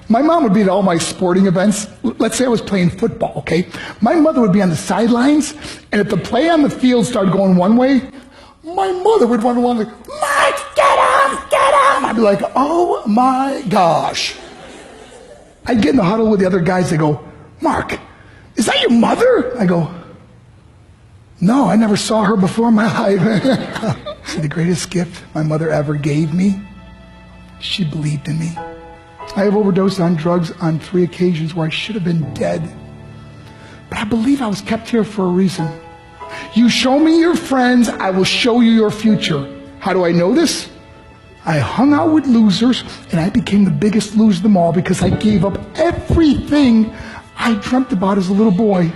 My mom would be at all my sporting events. Let's say I was playing football, okay? My mother would be on the sidelines, and if the play on the field started going one way, my mother would run along like, Mark, get him, get him! I'd be like, oh my gosh. I'd get in the huddle with the other guys. They go, Mark, is that your mother? I go, no, I never saw her before in my life. See, the greatest gift my mother ever gave me, she believed in me. I have overdosed on drugs on 3 occasions where I should have been dead. But I believe I was kept here for a reason. You show me your friends, I will show you your future. How do I know this? I hung out with losers, and I became the biggest loser of them all because I gave up everything I dreamt about as a little boy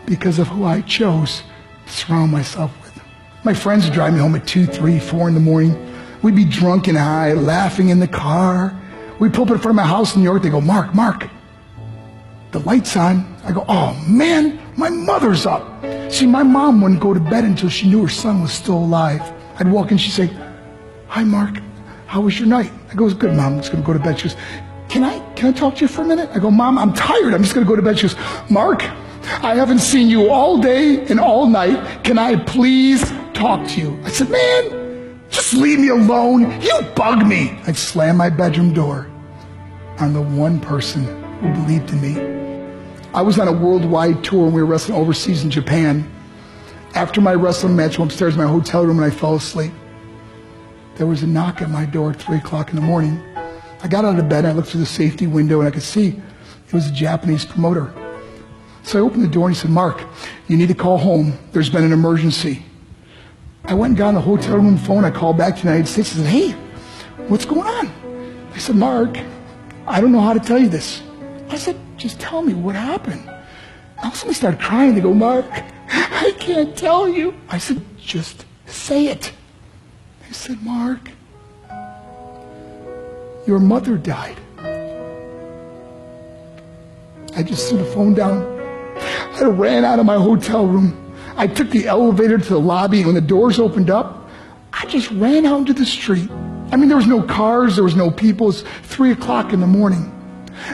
because of who I chose to surround myself with. My friends would drive me home at 2, 3, 4 in the morning. We'd be drunk and high, laughing in the car. We'd pull up in front of my house in New York. They go, Mark, the light's on. I go, oh man, my mother's up. See, my mom wouldn't go to bed until she knew her son was still alive. I'd walk in, she'd say, hi Mark, how was your night? I go, it was good, Mom, I'm just gonna go to bed. She goes, can I talk to you for a minute? I go, Mom, I'm tired, I'm just gonna go to bed. She goes, Mark, I haven't seen you all day and all night. Can I please talk to you? I said, man, just leave me alone. You bug me. I'd slam my bedroom door on the one person who believed in me. I was on a worldwide tour and we were wrestling overseas in Japan. After my wrestling match, I went upstairs in my hotel room and I fell asleep. There was a knock at my door at 3 o'clock in the morning. I got out of bed and I looked through the safety window and I could see it was a Japanese promoter. So I opened the door and he said, Mark, you need to call home. There's been an emergency. I went and got on the hotel room phone. I called back to the United States and said, hey, what's going on? They said, Mark, I don't know how to tell you this. I said, just tell me what happened. All of a sudden they started crying. They go, Mark, I can't tell you. I said, just say it. They said, Mark, your mother died. I just threw the phone down. I ran out of my hotel room. I took the elevator to the lobby, and when the doors opened up, I just ran out into the street. I mean, there was no cars, there was no people. It was 3 o'clock in the morning.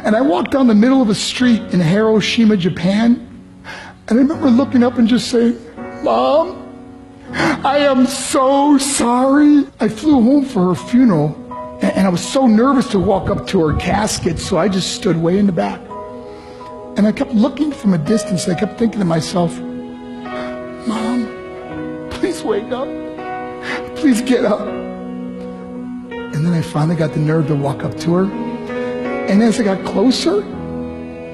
And I walked down the middle of a street in Hiroshima, Japan, and I remember looking up and just saying, Mom, I am so sorry. I flew home for her funeral, and I was so nervous to walk up to her casket, so I just stood way in the back. And I kept looking from a distance. I kept thinking to myself, Mom, please wake up. Please get up. And then I finally got the nerve to walk up to her. And as I got closer,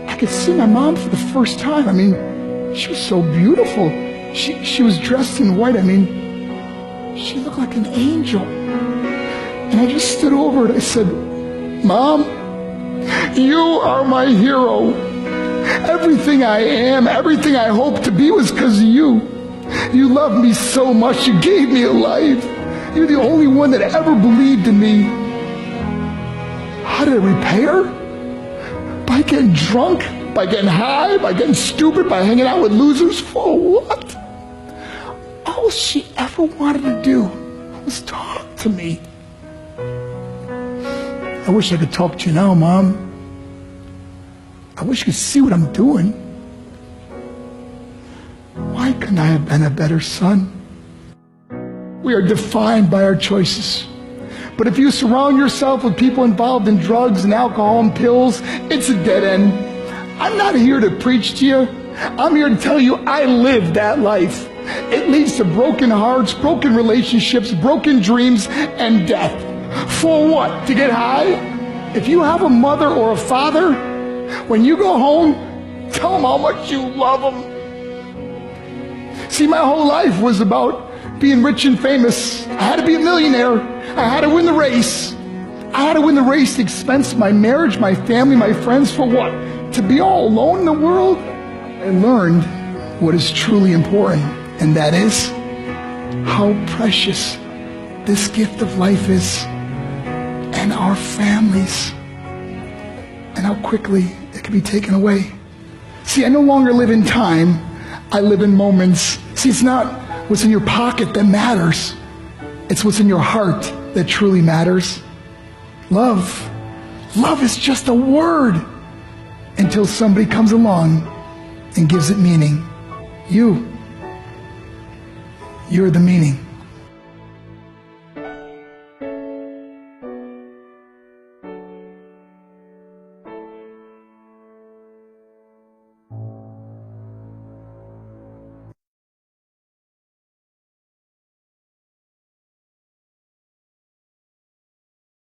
I could see my mom for the first time. I mean, she was so beautiful. She was dressed in white. I mean, she looked like an angel. And I just stood over her and I said, Mom, you are my hero. Everything I am, everything I hope to be was because of you. You loved me so much. You gave me a life. You're the only one that ever believed in me. How did I repay her? By getting drunk, by getting high, by getting stupid, by hanging out with losers? For what? All she ever wanted to do was talk to me. I wish I could talk to you now, Mom. I wish you could see what I'm doing. Why couldn't I have been a better son? We are defined by our choices. But if you surround yourself with people involved in drugs and alcohol and pills, it's a dead end. I'm not here to preach to you. I'm here to tell you I lived that life. It leads to broken hearts, broken relationships, broken dreams, and death. For what? To get high? If you have a mother or a father, when you go home, tell them how much you love them. See, my whole life was about being rich and famous. I had to be a millionaire. I had to win the race. I had to win the race at the expense of my marriage, my family, my friends. For what? To be all alone in the world? I learned what is truly important, and that is how precious this gift of life is, and our families, and how quickly it can be taken away. See, I no longer live in time. I live in moments. See, it's not what's in your pocket that matters. It's what's in your heart that truly matters. Love Love is just a word until somebody comes along and gives it meaning. You're the meaning.